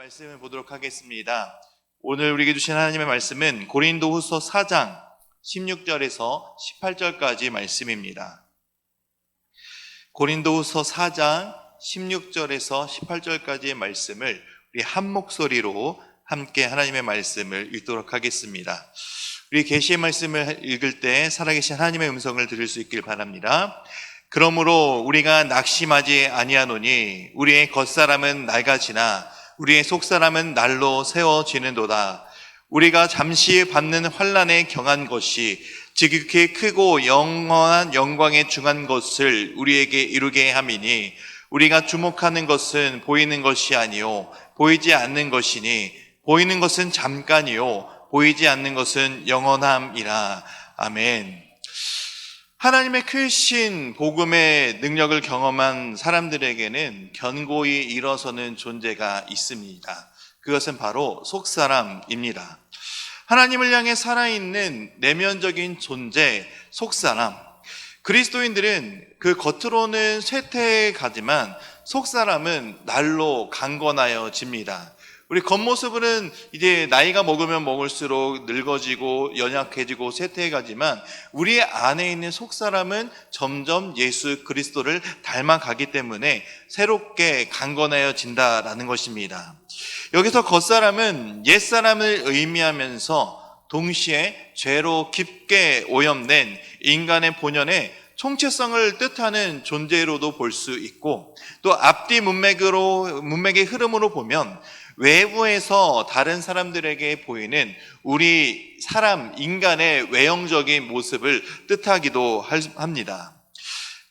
말씀을 보도록 하겠습니다. 오늘 우리에게 주신 하나님의 말씀은 고린도후서 4장 16절에서 18절까지 말씀입니다. 고린도후서 4장 16절에서 18절까지의 말씀을 우리 한 목소리로 함께 하나님의 말씀을 읽도록 하겠습니다. 우리 계시의 말씀을 읽을 때 살아계신 하나님의 음성을 들을 수 있길 바랍니다. 그러므로 우리가 낙심하지 아니하노니 우리의 겉사람은 낡아지나 우리의 속사람은 날로 세워지는도다. 우리가 잠시 받는 환난에 경한 것이 지극히 크고 영원한 영광에 중한 것을 우리에게 이루게 함이니 우리가 주목하는 것은 보이는 것이 아니요 보이지 않는 것이니 보이는 것은 잠깐이요 보이지 않는 것은 영원함이라. 아멘. 하나님의 크신 복음의 능력을 경험한 사람들에게는 견고히 일어서는 존재가 있습니다. 그것은 바로 속사람입니다. 하나님을 향해 살아있는 내면적인 존재, 속사람. 그리스도인들은 그 겉으로는 쇠퇴가지만 속사람은 날로 강건하여집니다. 우리 겉모습은 이제 나이가 먹으면 먹을수록 늙어지고 연약해지고 쇠퇴해가지만 우리 안에 있는 속사람은 점점 예수 그리스도를 닮아가기 때문에 새롭게 강건해진다라는 것입니다. 여기서 겉사람은 옛사람을 의미하면서 동시에 죄로 깊게 오염된 인간의 본연의 총체성을 뜻하는 존재로도 볼 수 있고, 또 앞뒤 문맥의 흐름으로 보면 외부에서 다른 사람들에게 보이는 우리 사람, 인간의 외형적인 모습을 뜻하기도 합니다.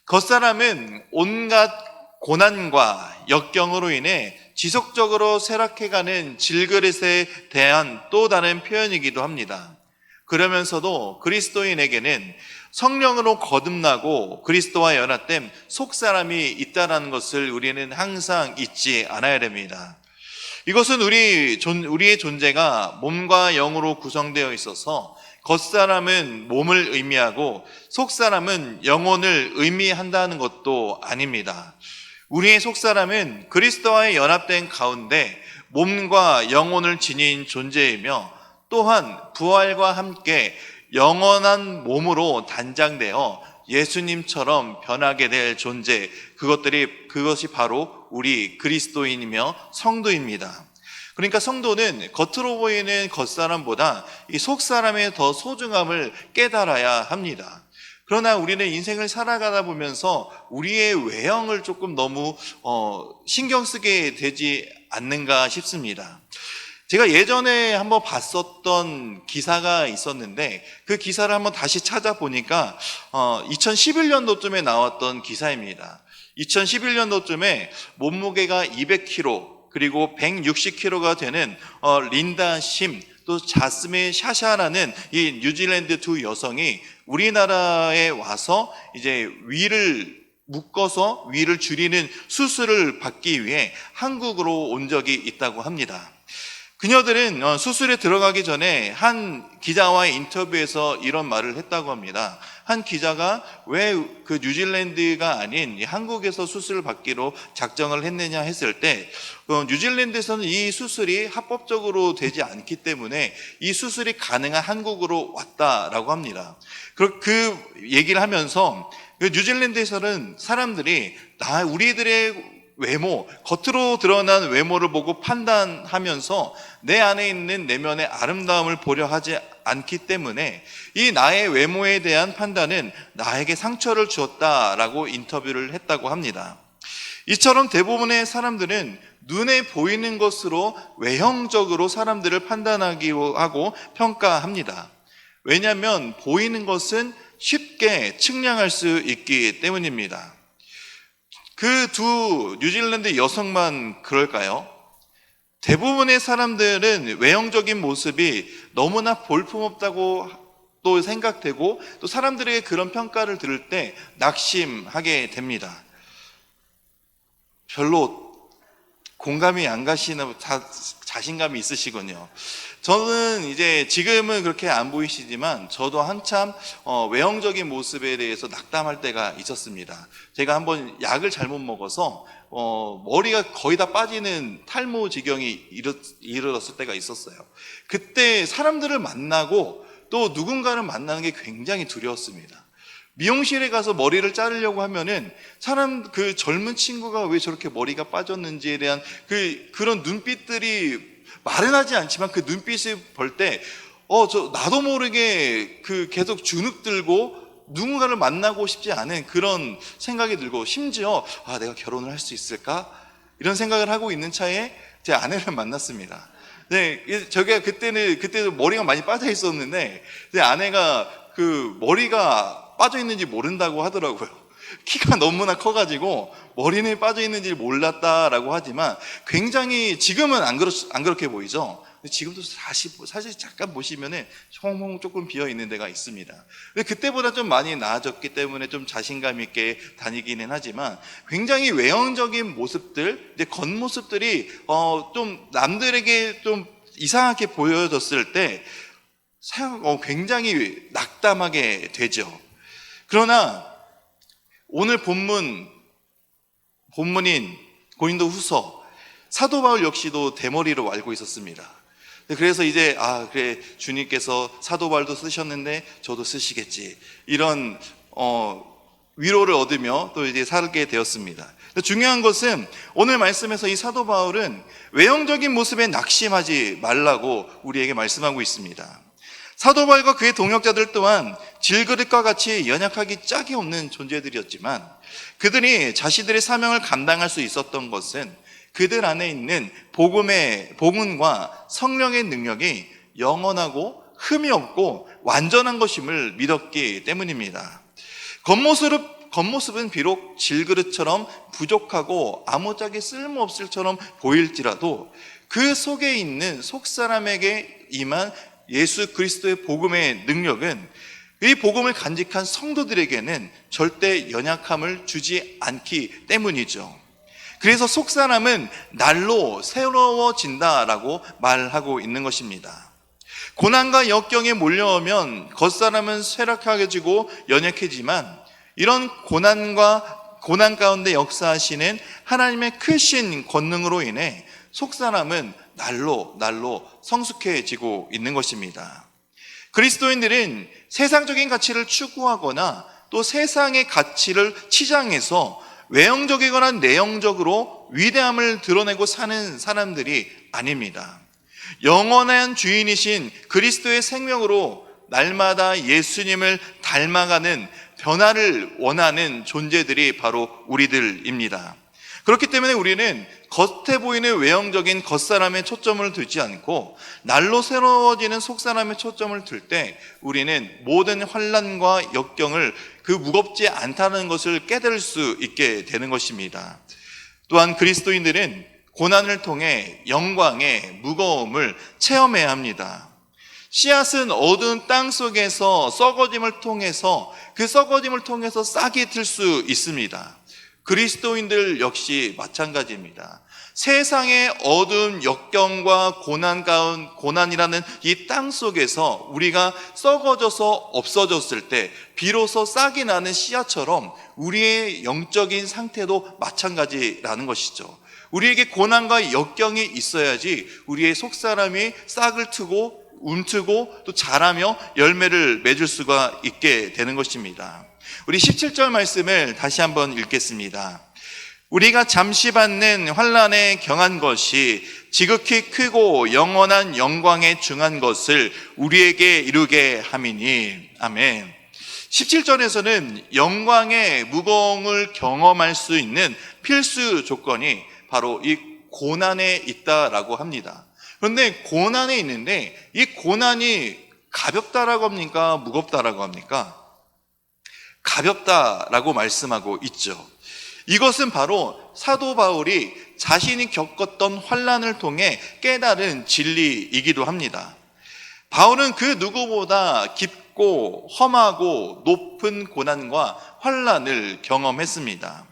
겉사람은 온갖 고난과 역경으로 인해 지속적으로 쇠락해가는 질그릇에 대한 또 다른 표현이기도 합니다. 그러면서도 그리스도인에게는 성령으로 거듭나고 그리스도와 연합된 속사람이 있다는 것을 우리는 항상 잊지 않아야 됩니다. 이것은 우리의 존재가 몸과 영으로 구성되어 있어서 겉사람은 몸을 의미하고 속사람은 영혼을 의미한다는 것도 아닙니다. 우리의 속사람은 그리스도와의 연합된 가운데 몸과 영혼을 지닌 존재이며 또한 부활과 함께 영원한 몸으로 단장되어 예수님처럼 변하게 될 존재, 그것이 바로 우리 그리스도인이며 성도입니다. 그러니까 성도는 겉으로 보이는 겉사람보다 이 속사람의 더 소중함을 깨달아야 합니다. 그러나 우리는 인생을 살아가다 보면서 우리의 외형을 조금 너무 신경 쓰게 되지 않는가 싶습니다. 제가 예전에 한번 봤었던 기사가 있었는데 그 기사를 한번 다시 찾아보니까 2011년도쯤에 나왔던 기사입니다. 2011년도쯤에 몸무게가 200kg 그리고 160kg가 되는 린다 심 또 자스민 샤샤라는 이 뉴질랜드 두 여성이 우리나라에 와서 이제 위를 묶어서 위를 줄이는 수술을 받기 위해 한국으로 온 적이 있다고 합니다. 그녀들은 수술에 들어가기 전에 한 기자와의 인터뷰에서 이런 말을 했다고 합니다. 한 기자가 왜 그 뉴질랜드가 아닌 한국에서 수술을 받기로 작정을 했느냐 했을 때 뉴질랜드에서는 이 수술이 합법적으로 되지 않기 때문에 이 수술이 가능한 한국으로 왔다라고 합니다. 그 얘기를 하면서 뉴질랜드에서는 사람들이 우리들의 외모, 겉으로 드러난 외모를 보고 판단하면서 내 안에 있는 내면의 아름다움을 보려 하지 않기 때문에 이 나의 외모에 대한 판단은 나에게 상처를 주었다라고 인터뷰를 했다고 합니다. 이처럼 대부분의 사람들은 눈에 보이는 것으로 외형적으로 사람들을 판단하기도 하고 평가합니다. 왜냐하면 보이는 것은 쉽게 측량할 수 있기 때문입니다. 그 두 뉴질랜드 여성만 그럴까요? 대부분의 사람들은 외형적인 모습이 너무나 볼품없다고 또 생각되고 또 사람들에게 그런 평가를 들을 때 낙심하게 됩니다. 별로 공감이 안 가시는 자신감이 있으시군요. 저는 이제 지금은 그렇게 안 보이시지만 저도 한참 외형적인 모습에 대해서 낙담할 때가 있었습니다. 제가 한번 약을 잘못 먹어서 머리가 거의 다 빠지는 탈모 지경이 이르렀을 때가 있었어요. 그때 사람들을 만나고 또 누군가를 만나는 게 굉장히 두려웠습니다. 미용실에 가서 머리를 자르려고 하면은 그 젊은 친구가 왜 저렇게 머리가 빠졌는지에 대한 그런 눈빛들이 말은 하지 않지만 그 눈빛을 볼 때 나도 모르게 계속 주눅 들고 누군가를 만나고 싶지 않은 그런 생각이 들고, 심지어 내가 결혼을 할 수 있을까? 이런 생각을 하고 있는 차에 제 아내를 만났습니다. 네, 그때도 머리가 많이 빠져 있었는데 제 아내가 머리가 빠져 있는지 모른다고 하더라고요. 키가 너무나 커가지고 머리는 빠져 있는지 몰랐다라고 하지만 굉장히 지금은 안 그렇게 보이죠. 지금도 사실 잠깐 보시면은 홈 조금 비어 있는 데가 있습니다. 근데 그때보다 좀 많이 나아졌기 때문에 좀 자신감 있게 다니기는 하지만 굉장히 외형적인 모습들, 이제 겉모습들이 좀 남들에게 좀 이상하게 보여졌을 때 굉장히 낙담하게 되죠. 그러나 오늘 본문인 고린도후서, 사도 바울 역시도 대머리로 알고 있었습니다. 그래서 이제 그래, 주님께서 사도 바울도 쓰셨는데 저도 쓰시겠지, 이런 위로를 얻으며 또 이제 살게 되었습니다. 중요한 것은 오늘 말씀에서 이 사도 바울은 외형적인 모습에 낙심하지 말라고 우리에게 말씀하고 있습니다. 사도 바울과 그의 동역자들 또한 질그릇과 같이 연약하기 짝이 없는 존재들이었지만 그들이 자신들의 사명을 감당할 수 있었던 것은 그들 안에 있는 복음과 성령의 능력이 영원하고 흠이 없고 완전한 것임을 믿었기 때문입니다. 겉모습은 비록 질그릇처럼 부족하고 아무짝에 쓸모없을처럼 보일지라도 그 속에 있는 속사람에게 임한 예수 그리스도의 복음의 능력은 이 복음을 간직한 성도들에게는 절대 연약함을 주지 않기 때문이죠. 그래서 속사람은 날로 새로워진다라고 말하고 있는 것입니다. 고난과 역경에 몰려오면 겉사람은 쇠락해지고 연약해지만 이런 고난 가운데 역사하시는 하나님의 크신 권능으로 인해 속사람은 날로 성숙해지고 있는 것입니다. 그리스도인들은 세상적인 가치를 추구하거나 또 세상의 가치를 치장해서 외형적이거나 내형적으로 위대함을 드러내고 사는 사람들이 아닙니다. 영원한 주인이신 그리스도의 생명으로 날마다 예수님을 닮아가는 변화를 원하는 존재들이 바로 우리들입니다. 그렇기 때문에 우리는 겉에 보이는 외형적인 겉사람에 초점을 두지 않고 날로 새로워지는 속사람에 초점을 둘 때 우리는 모든 환난과 역경을 무겁지 않다는 것을 깨달을 수 있게 되는 것입니다. 또한 그리스도인들은 고난을 통해 영광의 무거움을 체험해야 합니다. 씨앗은 어두운 땅 속에서 썩어짐을 통해서 싹이 틀 수 있습니다. 그리스도인들 역시 마찬가지입니다. 세상의 어두운 역경과 고난이라는 이 땅 속에서 우리가 썩어져서 없어졌을 때 비로소 싹이 나는 씨앗처럼 우리의 영적인 상태도 마찬가지라는 것이죠. 우리에게 고난과 역경이 있어야지 우리의 속사람이 싹을 트고 움트고 또 자라며 열매를 맺을 수가 있게 되는 것입니다. 우리 17절 말씀을 다시 한번 읽겠습니다. 우리가 잠시 받는 환난에 경한 것이 지극히 크고 영원한 영광에 중한 것을 우리에게 이루게 함이니. 아멘. 17절에서는 영광의 무거움을 경험할 수 있는 필수 조건이 바로 이 고난에 있다라고 합니다. 그런데 고난에 있는데 이 고난이 가볍다라고 합니까? 무겁다라고 합니까? 가볍다라고 말씀하고 있죠. 이것은 바로 사도 바울이 자신이 겪었던 환난을 통해 깨달은 진리이기도 합니다. 바울은 그 누구보다 깊고 험하고 높은 고난과 환난을 경험했습니다.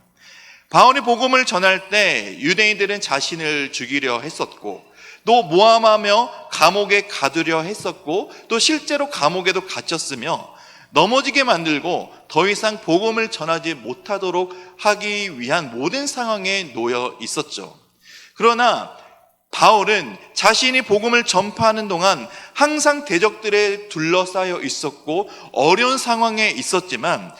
바울이 복음을 전할 때 유대인들은 자신을 죽이려 했었고 또 모함하며 감옥에 가두려 했었고 또 실제로 감옥에도 갇혔으며 넘어지게 만들고 더 이상 복음을 전하지 못하도록 하기 위한 모든 상황에 놓여 있었죠. 그러나 바울은 자신이 복음을 전파하는 동안 항상 대적들에 둘러싸여 있었고 어려운 상황에 있었지만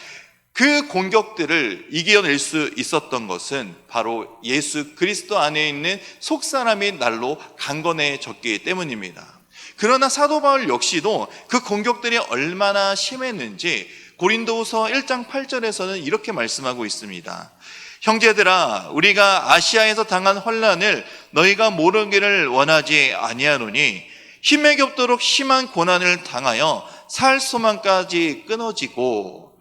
그 공격들을 이겨낼 수 있었던 것은 바로 예수 그리스도 안에 있는 속사람이 날로 강건해졌기 때문입니다. 그러나 사도 바울 역시도 그 공격들이 얼마나 심했는지 고린도후서 1장 8절에서는 이렇게 말씀하고 있습니다. 형제들아, 우리가 아시아에서 당한 환난을 너희가 모르기를 원하지 아니하노니 힘에 겹도록 심한 고난을 당하여 살 소망까지 끊어지고,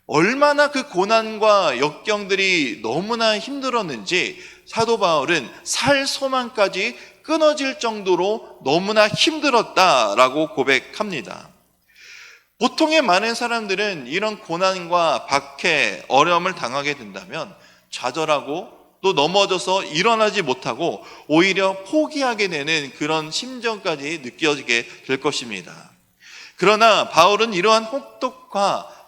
얼마나 그 고난과 역경들이 너무나 힘들었는지 사도 바울은 살 소망까지 끊어질 정도로 너무나 힘들었다라고 고백합니다. 보통의 많은 사람들은 이런 고난과 박해, 어려움을 당하게 된다면 좌절하고 또 넘어져서 일어나지 못하고 오히려 포기하게 되는 그런 심정까지 느껴지게 될 것입니다. 그러나 바울은 이러한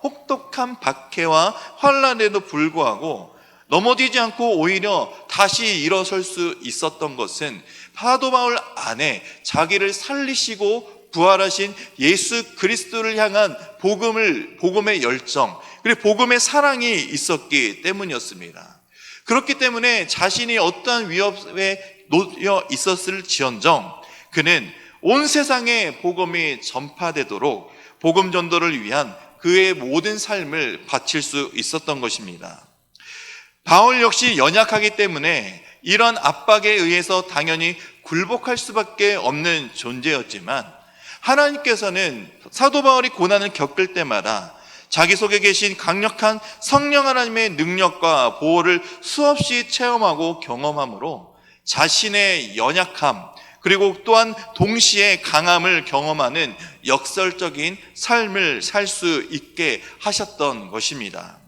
혹독한 박해와 환난에도 불구하고 넘어지지 않고 오히려 다시 일어설 수 있었던 것은 사도 바울 안에 자기를 살리시고 부활하신 예수 그리스도를 향한 복음의 열정, 그리고 복음의 사랑이 있었기 때문이었습니다. 그렇기 때문에 자신이 어떠한 위협에 놓여 있었을지언정 그는 온 세상에 복음이 전파되도록 복음 전도를 위한 그의 모든 삶을 바칠 수 있었던 것입니다. 바울 역시 연약하기 때문에 이런 압박에 의해서 당연히 굴복할 수밖에 없는 존재였지만 하나님께서는 사도 바울이 고난을 겪을 때마다 자기 속에 계신 강력한 성령 하나님의 능력과 보호를 수없이 체험하고 경험함으로 자신의 연약함 그리고 또한 동시에 강함을 경험하는 역설적인 삶을 살 수 있게 하셨던 것입니다.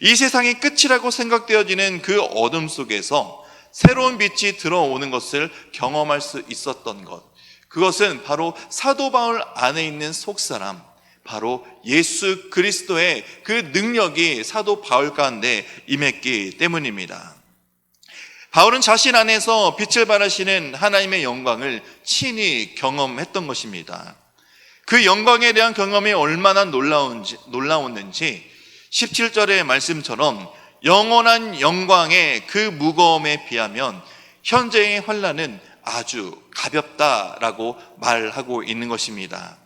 이 세상이 끝이라고 생각되어지는 그 어둠 속에서 새로운 빛이 들어오는 것을 경험할 수 있었던 것, 그것은 바로 사도 바울 안에 있는 속사람, 바로 예수 그리스도의 그 능력이 사도 바울 가운데 임했기 때문입니다. 바울은 자신 안에서 빛을 발하시는 하나님의 영광을 친히 경험했던 것입니다. 그 영광에 대한 경험이 얼마나 놀라웠는지 17절의 말씀처럼 영원한 영광의 그 무거움에 비하면 현재의 환난은 아주 가볍다라고 말하고 있는 것입니다.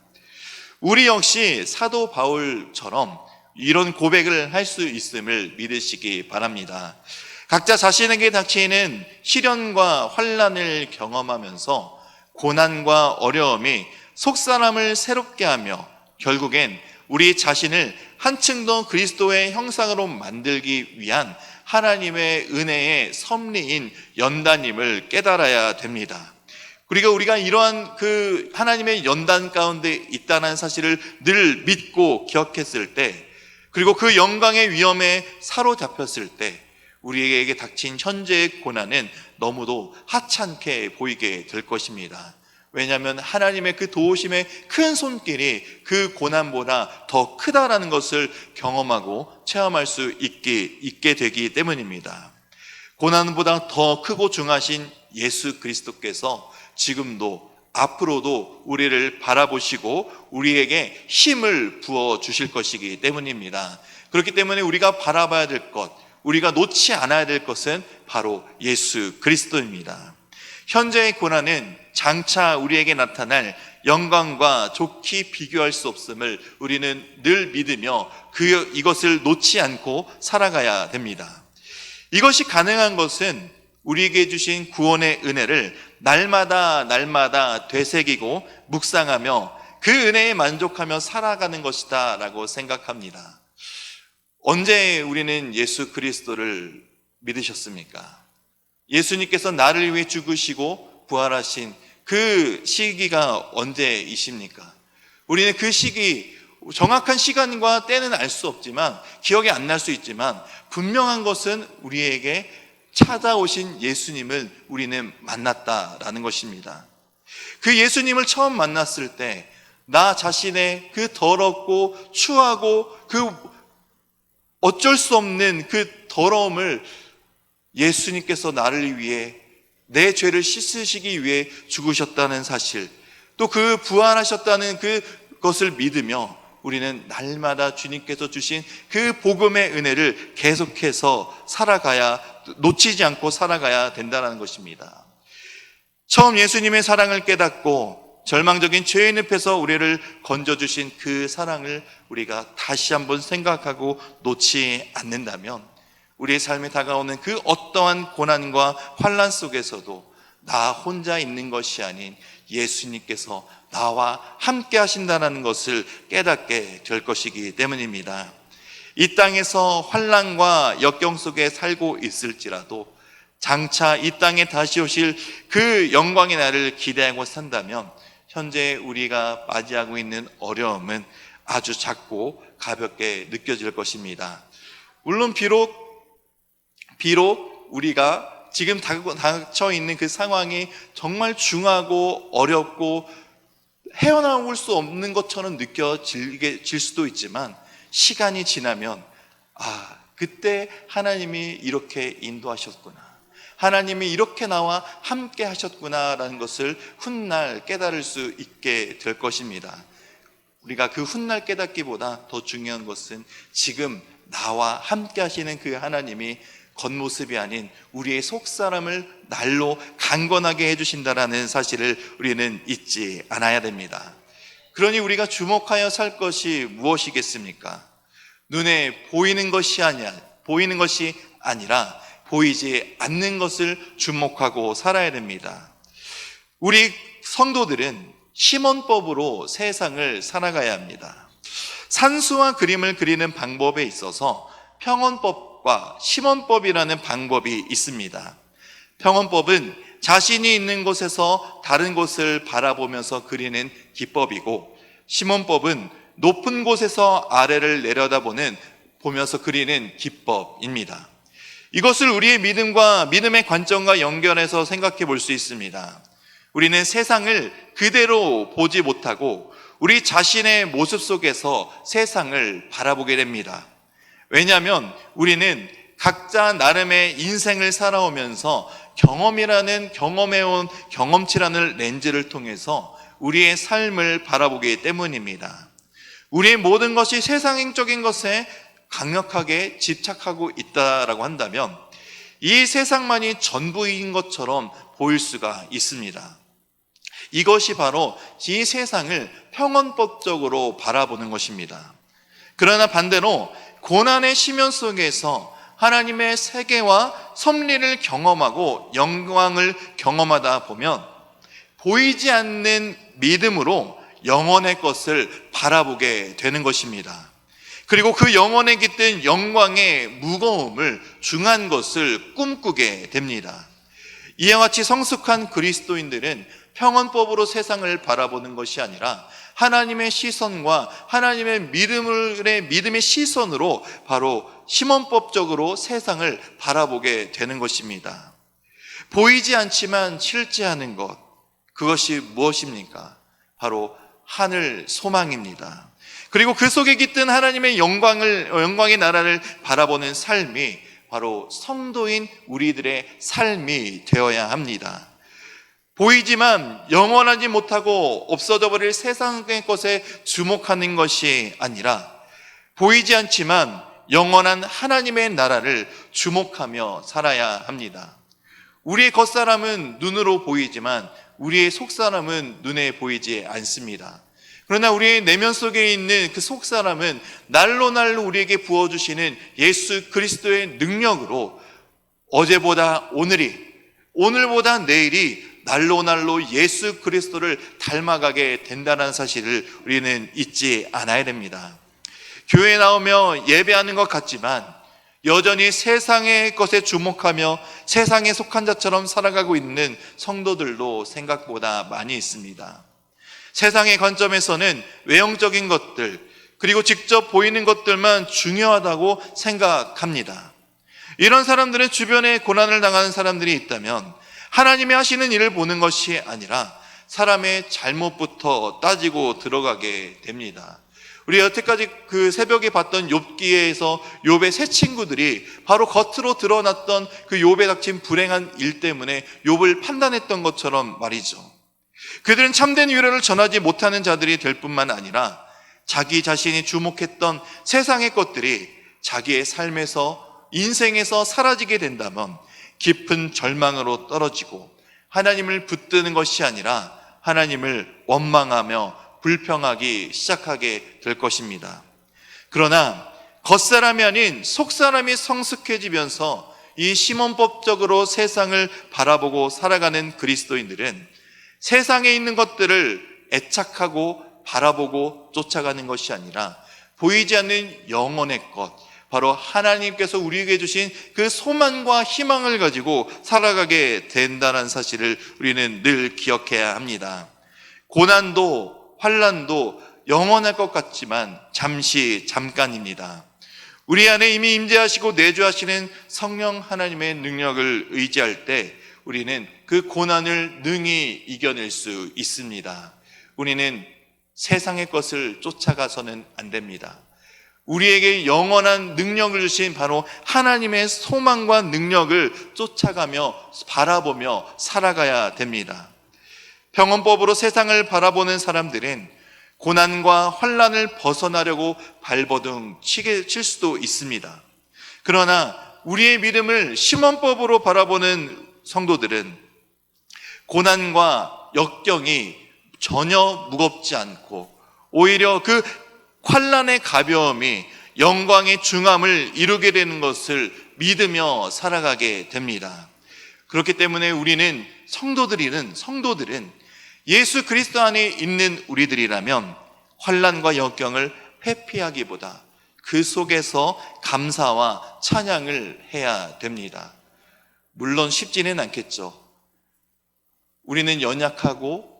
우리 역시 사도 바울처럼 이런 고백을 할 수 있음을 믿으시기 바랍니다. 각자 자신에게 닥치는 시련과 환난을 경험하면서 고난과 어려움이 속사람을 새롭게 하며 결국엔 우리 자신을 한층 더 그리스도의 형상으로 만들기 위한 하나님의 은혜의 섭리인 연단임을 깨달아야 됩니다. 그리고 우리가 이러한 그 하나님의 연단 가운데 있다는 사실을 늘 믿고 기억했을 때, 그리고 그 영광의 위험에 사로잡혔을 때 우리에게 닥친 현재의 고난은 너무도 하찮게 보이게 될 것입니다. 왜냐하면 하나님의 그 도우심의 큰 손길이 그 고난보다 더 크다라는 것을 경험하고 체험할 수 있게 되기 때문입니다. 고난보다 더 크고 중하신 예수 그리스도께서 지금도 앞으로도 우리를 바라보시고 우리에게 힘을 부어 주실 것이기 때문입니다. 그렇기 때문에 우리가 바라봐야 될 것, 우리가 놓지 않아야 될 것은 바로 예수 그리스도입니다. 현재의 고난은 장차 우리에게 나타날 영광과 좋게 비교할 수 없음을 우리는 늘 믿으며 이것을 놓지 않고 살아가야 됩니다. 이것이 가능한 것은 우리에게 주신 구원의 은혜를 날마다 되새기고 묵상하며 그 은혜에 만족하며 살아가는 것이다 라고 생각합니다. 언제 우리는 예수 그리스도를 믿으셨습니까? 예수님께서 나를 위해 죽으시고 부활하신 그 시기가 언제이십니까? 우리는 그 시기, 정확한 시간과 때는 알 수 없지만, 기억이 안 날 수 있지만 분명한 것은 우리에게 찾아오신 예수님을 우리는 만났다라는 것입니다. 그 예수님을 처음 만났을 때 나 자신의 그 더럽고 추하고 그 어쩔 수 없는 그 더러움을 예수님께서 나를 위해 내 죄를 씻으시기 위해 죽으셨다는 사실, 또 그 부활하셨다는 그것을 믿으며 우리는 날마다 주님께서 주신 그 복음의 은혜를 계속해서 살아가야, 놓치지 않고 살아가야 된다는 것입니다. 처음 예수님의 사랑을 깨닫고 절망적인 죄의 늪에서 우리를 건져주신 그 사랑을 우리가 다시 한번 생각하고 놓지 않는다면 우리의 삶에 다가오는 그 어떠한 고난과 환난 속에서도 나 혼자 있는 것이 아닌 예수님께서 나와 함께 하신다는 것을 깨닫게 될 것이기 때문입니다. 이 땅에서 환난과 역경 속에 살고 있을지라도 장차 이 땅에 다시 오실 그 영광의 날을 기대하고 산다면 현재 우리가 맞이하고 있는 어려움은 아주 작고 가볍게 느껴질 것입니다. 물론 비록 우리가 지금 닥쳐 있는 그 상황이 정말 중하고 어렵고 헤어나올 수 없는 것처럼 느껴질 수도 있지만 시간이 지나면 그때 하나님이 이렇게 인도하셨구나, 하나님이 이렇게 나와 함께 하셨구나라는 것을 훗날 깨달을 수 있게 될 것입니다. 우리가 그 훗날 깨닫기보다 더 중요한 것은 지금 나와 함께 하시는 그 하나님이 겉모습이 아닌 우리의 속사람을 날로 강건하게 해주신다라는 사실을 우리는 잊지 않아야 됩니다. 그러니 우리가 주목하여 살 것이 무엇이겠습니까? 눈에 보이는 것이 아니라 보이지 않는 것을 주목하고 살아야 됩니다. 우리 성도들은 시몬법으로 세상을 살아가야 합니다. 산수와 그림을 그리는 방법에 있어서 평원법과 시몬법이라는 방법이 있습니다. 평원법은 자신이 있는 곳에서 다른 곳을 바라보면서 그리는 기법이고, 시몬법은 높은 곳에서 아래를 내려다보면서 그리는 기법입니다. 이것을 우리의 믿음의 관점과 연결해서 생각해 볼 수 있습니다. 우리는 세상을 그대로 보지 못하고 우리 자신의 모습 속에서 세상을 바라보게 됩니다. 왜냐하면 우리는 각자 나름의 인생을 살아오면서 경험해온 경험치라는 렌즈를 통해서 우리의 삶을 바라보기 때문입니다. 우리의 모든 것이 세상적인 것에 강력하게 집착하고 있다라고 한다면 이 세상만이 전부인 것처럼 보일 수가 있습니다. 이것이 바로 이 세상을 평원법적으로 바라보는 것입니다. 그러나 반대로 고난의 심연 속에서 하나님의 세계와 섭리를 경험하고 영광을 경험하다 보면 보이지 않는 믿음으로 영원의 것을 바라보게 되는 것입니다. 그리고 그 영원에 깃든 영광의 무거움을 중한 것을 꿈꾸게 됩니다. 이와 같이 성숙한 그리스도인들은 평원법으로 세상을 바라보는 것이 아니라 하나님의 시선과 하나님의 믿음의 시선으로 바로 시몬법적으로 세상을 바라보게 되는 것입니다. 보이지 않지만 실제하는 것, 그것이 무엇입니까? 바로 하늘 소망입니다. 그리고 그 속에 깃든 하나님의 영광의 나라를 바라보는 삶이 바로 성도인 우리들의 삶이 되어야 합니다. 보이지만 영원하지 못하고 없어져 버릴 세상의 것에 주목하는 것이 아니라 보이지 않지만 영원한 하나님의 나라를 주목하며 살아야 합니다. 우리의 겉사람은 눈으로 보이지만 우리의 속사람은 눈에 보이지 않습니다. 그러나 우리의 내면 속에 있는 그 속사람은 날로 우리에게 부어주시는 예수 그리스도의 능력으로 어제보다 오늘보다 내일이 날로 예수 그리스도를 닮아가게 된다는 사실을 우리는 잊지 않아야 됩니다. 교회에 나오며 예배하는 것 같지만 여전히 세상의 것에 주목하며 세상에 속한 자처럼 살아가고 있는 성도들도 생각보다 많이 있습니다. 세상의 관점에서는 외형적인 것들, 그리고 직접 보이는 것들만 중요하다고 생각합니다. 이런 사람들은 주변에 고난을 당하는 사람들이 있다면 하나님이 하시는 일을 보는 것이 아니라 사람의 잘못부터 따지고 들어가게 됩니다. 우리 여태까지 그 새벽에 봤던 욥기에서 욥의 세 친구들이 바로 겉으로 드러났던 그 욥에 닥친 불행한 일 때문에 욥을 판단했던 것처럼 말이죠. 그들은 참된 위로를 전하지 못하는 자들이 될 뿐만 아니라 자기 자신이 주목했던 세상의 것들이 자기의 삶에서, 인생에서 사라지게 된다면 깊은 절망으로 떨어지고 하나님을 붙드는 것이 아니라 하나님을 원망하며 불평하기 시작하게 될 것입니다. 그러나 겉사람이 아닌 속사람이 성숙해지면서 이 시몬법적으로 세상을 바라보고 살아가는 그리스도인들은 세상에 있는 것들을 애착하고 바라보고 쫓아가는 것이 아니라 보이지 않는 영혼의 것, 바로 하나님께서 우리에게 주신 그 소망과 희망을 가지고 살아가게 된다는 사실을 우리는 늘 기억해야 합니다. 고난도 환난도 영원할 것 같지만 잠깐입니다. 우리 안에 이미 임재하시고 내주하시는 성령 하나님의 능력을 의지할 때 우리는 그 고난을 능히 이겨낼 수 있습니다. 우리는 세상의 것을 쫓아가서는 안 됩니다. 우리에게 영원한 능력을 주신 바로 하나님의 소망과 능력을 쫓아가며 바라보며 살아가야 됩니다. 평온법으로 세상을 바라보는 사람들은 고난과 환난을 벗어나려고 발버둥 칠 수도 있습니다. 그러나 우리의 믿음을 시몬법으로 바라보는 성도들은 고난과 역경이 전혀 무겁지 않고 오히려 그 환난의 가벼움이 영광의 중함을 이루게 되는 것을 믿으며 살아가게 됩니다. 그렇기 때문에 우리는 성도들은 예수 그리스도 안에 있는 우리들이라면 환난과 역경을 회피하기보다 그 속에서 감사와 찬양을 해야 됩니다. 물론 쉽지는 않겠죠. 우리는 연약하고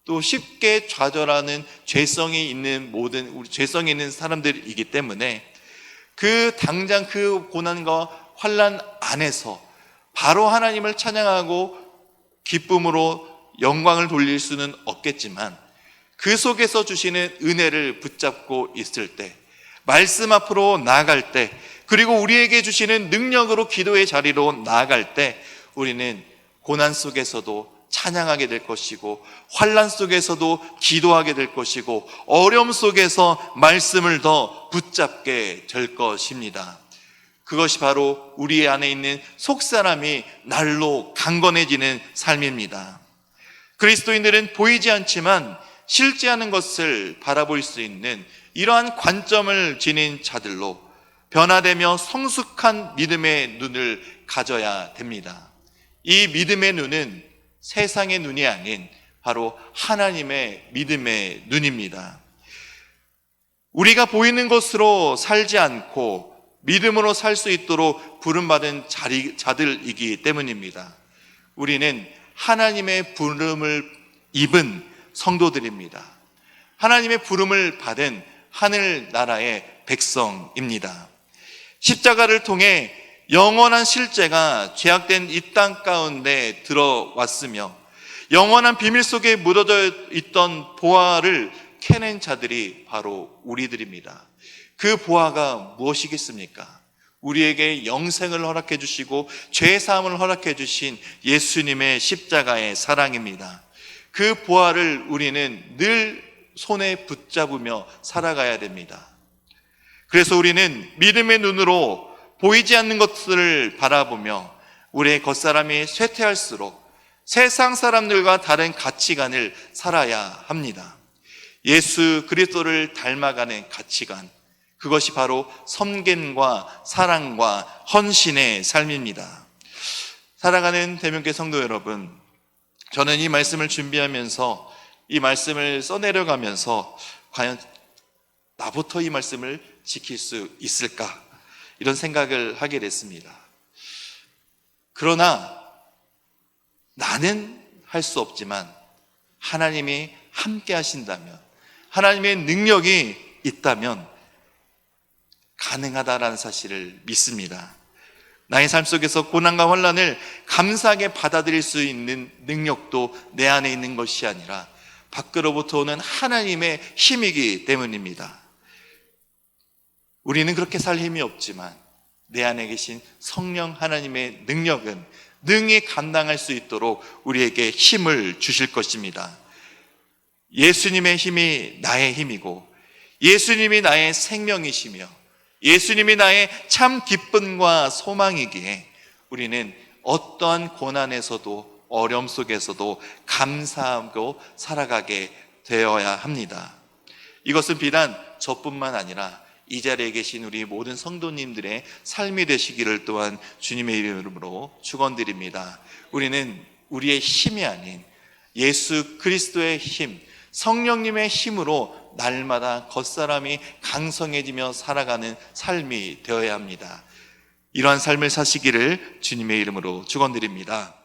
또 쉽게 좌절하는 죄성이 있는 사람들이기 때문에 당장 그 고난과 환난 안에서 바로 하나님을 찬양하고 기쁨으로 영광을 돌릴 수는 없겠지만 그 속에서 주시는 은혜를 붙잡고 있을 때, 말씀 앞으로 나아갈 때, 그리고 우리에게 주시는 능력으로 기도의 자리로 나아갈 때 우리는 고난 속에서도 찬양하게 될 것이고 환난 속에서도 기도하게 될 것이고 어려움 속에서 말씀을 더 붙잡게 될 것입니다. 그것이 바로 우리 안에 있는 속사람이 날로 강건해지는 삶입니다. 그리스도인들은 보이지 않지만 실제하는 것을 바라볼 수 있는 이러한 관점을 지닌 자들로 변화되며 성숙한 믿음의 눈을 가져야 됩니다. 이 믿음의 눈은 세상의 눈이 아닌 바로 하나님의 믿음의 눈입니다. 우리가 보이는 것으로 살지 않고 믿음으로 살 수 있도록 부름받은 자들이기 때문입니다. 우리는 하나님의 부름을 입은 성도들입니다. 하나님의 부름을 받은 하늘나라의 백성입니다. 십자가를 통해 영원한 실제가 죄악된 이 땅 가운데 들어왔으며 영원한 비밀 속에 묻어져 있던 보화를 캐낸 자들이 바로 우리들입니다. 그 보화가 무엇이겠습니까? 우리에게 영생을 허락해 주시고 죄 사함을 허락해 주신 예수님의 십자가의 사랑입니다. 그 보화를 우리는 늘 손에 붙잡으며 살아가야 됩니다. 그래서 우리는 믿음의 눈으로 보이지 않는 것들을 바라보며 우리의 겉사람이 쇠퇴할수록 세상 사람들과 다른 가치관을 살아야 합니다. 예수 그리스도를 닮아가는 가치관, 그것이 바로 섬김과 사랑과 헌신의 삶입니다. 사랑하는 대명교회 성도 여러분, 저는 이 말씀을 준비하면서 이 말씀을 써내려가면서 과연 나부터 이 말씀을 지킬 수 있을까? 이런 생각을 하게 됐습니다. 그러나 나는 할 수 없지만 하나님이 함께 하신다면, 하나님의 능력이 있다면 가능하다라는 사실을 믿습니다. 나의 삶 속에서 고난과 환난을 감사하게 받아들일 수 있는 능력도 내 안에 있는 것이 아니라 밖으로부터 오는 하나님의 힘이기 때문입니다. 우리는 그렇게 살 힘이 없지만 내 안에 계신 성령 하나님의 능력은 능히 감당할 수 있도록 우리에게 힘을 주실 것입니다. 예수님의 힘이 나의 힘이고 예수님이 나의 생명이시며 예수님이 나의 참 기쁨과 소망이기에 우리는 어떠한 고난에서도 어려움 속에서도 감사하고 살아가게 되어야 합니다. 이것은 비단 저뿐만 아니라 이 자리에 계신 우리 모든 성도님들의 삶이 되시기를 또한 주님의 이름으로 축원드립니다. 우리는 우리의 힘이 아닌 예수 그리스도의 힘, 성령님의 힘으로 날마다 겉사람이 강성해지며 살아가는 삶이 되어야 합니다. 이러한 삶을 사시기를 주님의 이름으로 축원드립니다.